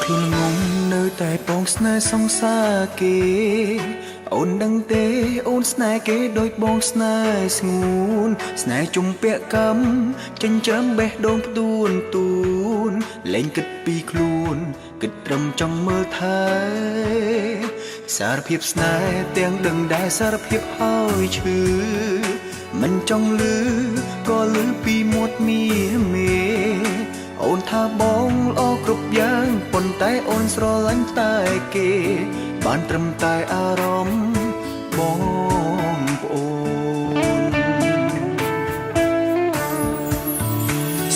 ខ្លួនងំនៅតែពងស្នេហ៍សង្សារគេអូនដឹងទេអូនស្នេហ៍គេដូចបងស្នេហ៍ស្ងួនស្នេហ៍ជុំពាក់កម្មចិញ្ចឹមបេះដូងផ្ទួនទួនលែងគិតពីខ្លួនគិតត្រឹមចង់មើលថែសារភាពស្នេហ៍ទាំងដឹងដែរសារភាពហើយឈឺមិនចង់លឺក៏លឺពីមាត់មាមេអូនថាបងល្អគ្រប់យ៉ាងប៉ុន្តែអូនស្រឡាញ់តែគេបានត្រឹមតែអារម្មណ៍បងប្អូន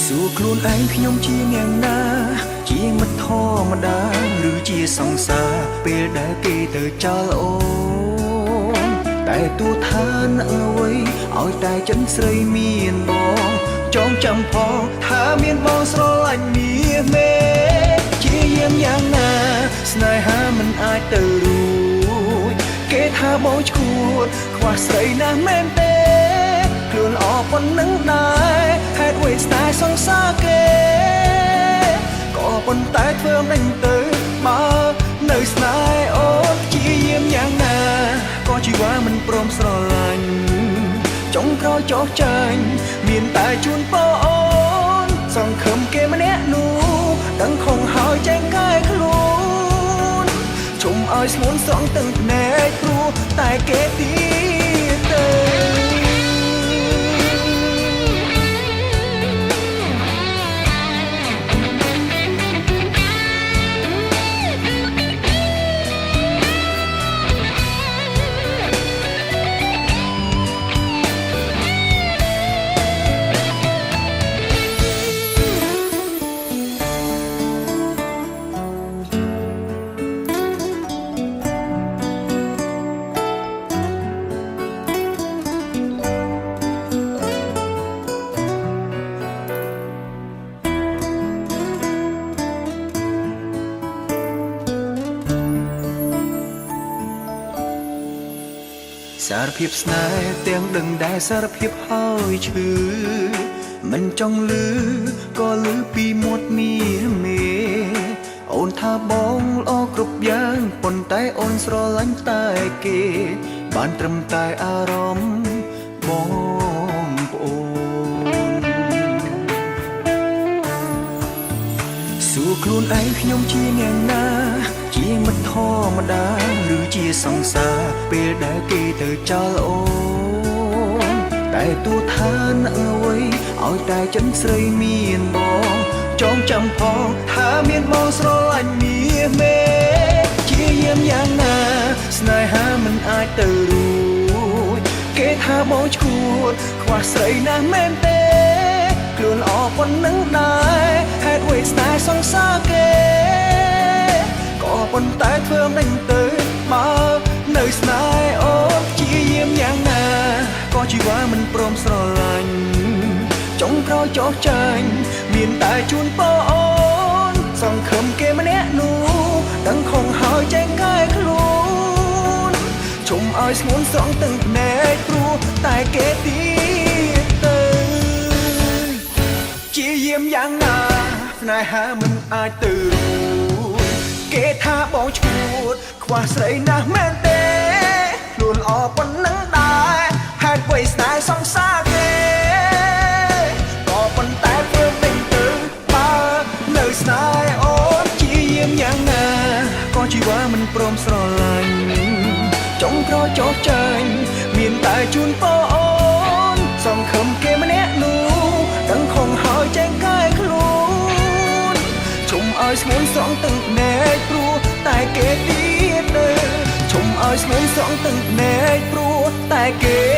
សួរខ្លួនឯងខ្ញុំជាអ្នកណាជាមិត្តធម្មតាឬជាសង្សារពេលដែលគេទៅចោលអូនតែទូថាអ្នកអ្វីឲ្យតែចិនស្រីមានបងចងចាំផងថាមានបងស្រឡាញ់មាសមេជាយាមយ៉ាងណាស្នេហាមិនអាចទៅរួចគេថាបងឈួតខ្វះស្រីណាស់មែនទេខ្លួនល្អប៉ុណ្ណឹងដែរហេតុអ្វីស្នេហ៍សង្សារគេក៏ប៉ុន្តែធ្វើមិនទៅបើនៅស្នេហ៍អូនជាយាមយ៉ាងណាក៏ជីវ៉ាមិនព្រមស្រឡាញ់ចុងក្រោយចោះចាញ់មានតែជូនពរអូនសង្ឃឹមគេម្នាក់នោះដឹងខំហើយចែងកាយខ្លួនជុំឲ្យស្ងួនស្រង់ទាំងភ្នែកព្រោះតែគេទៀតទៅសារភាពស្នេហ៍ទាំងដឹងដែរសារភាពហើយឈឺមិនចង់លឺក៏លឺពីមាត់មាមេអូនថាបងល្អគ្រប់យ៉ាងប៉ុន្តែអូនស្រឡាញ់តែគេបានត្រឹមតែអារម្មណ៍បងប្អូនសួរខ្លួនឯងខ្ញុំជាអ្នកណាជាមិត្តធម្មតាឬជាសង្សារពេលដែលគេទៅចោលអូនតែទូថាអ្នកអ្វីឲ្យតែចិនស្រីមានបងចងចាំផងថាមានបងស្រឡាញ់មាសមេជាយាមយ៉ាងណាស្នេហាមិនអាចទៅរួចគេថាបងឈួតខ្វះស្រីណាស់មែនទេខ្លួនល្អប៉ុណ្ណឹងដែរហេតុអ្វីស្នេហ៍សង្សារគេក៏ប៉ុន្តែធ្វើមិនទៅបើនៅស្នេហ៍អូនជាយាមយ៉ាងណាក៏ជីវ៉ាមិនព្រមស្រឡាញ់ចុងក្រោយចោះចាញ់មានតែជូនពរអូនសង្ឃឹមគេម្នាក់នោះដឹងខំហើយចែងកាយខ្លួនជុំឲ្យស្ងួនស្រង់ទាំងភ្នែកព្រោះតែគេទៀតទៅជាយាមយ៉ាងណាស្នេហាមិនអាចទៅរួចគេថាបងឈួតខ្វះស្រីណាស់មែនទេខ្លួនល្អប៉ុណ្ណឹងដែរហេតុអ្វីស្នេហ៍សង្សារគេក៏ប៉ុន្តែធ្វើមិនទៅបើនៅស្នេហ៍អូនជាយាមយ៉ាងណាក៏ជីវ៉ាមិនព្រមស្រឡាញ់ចុងក្រោយចោះចាញ់មានតែជូនពរអូនសង្ឃឹមគេម្នាក់នោះដឹងខំហើយចែងកាយខ្លួនជុំឲ្យស្ងួនស្រង់ទាំងភ្នែកព្រោះតែគេទៀតទៅជុំឲ្យស្ងួនស្រង់ទាំងភ្នែកព្រោះតែគេ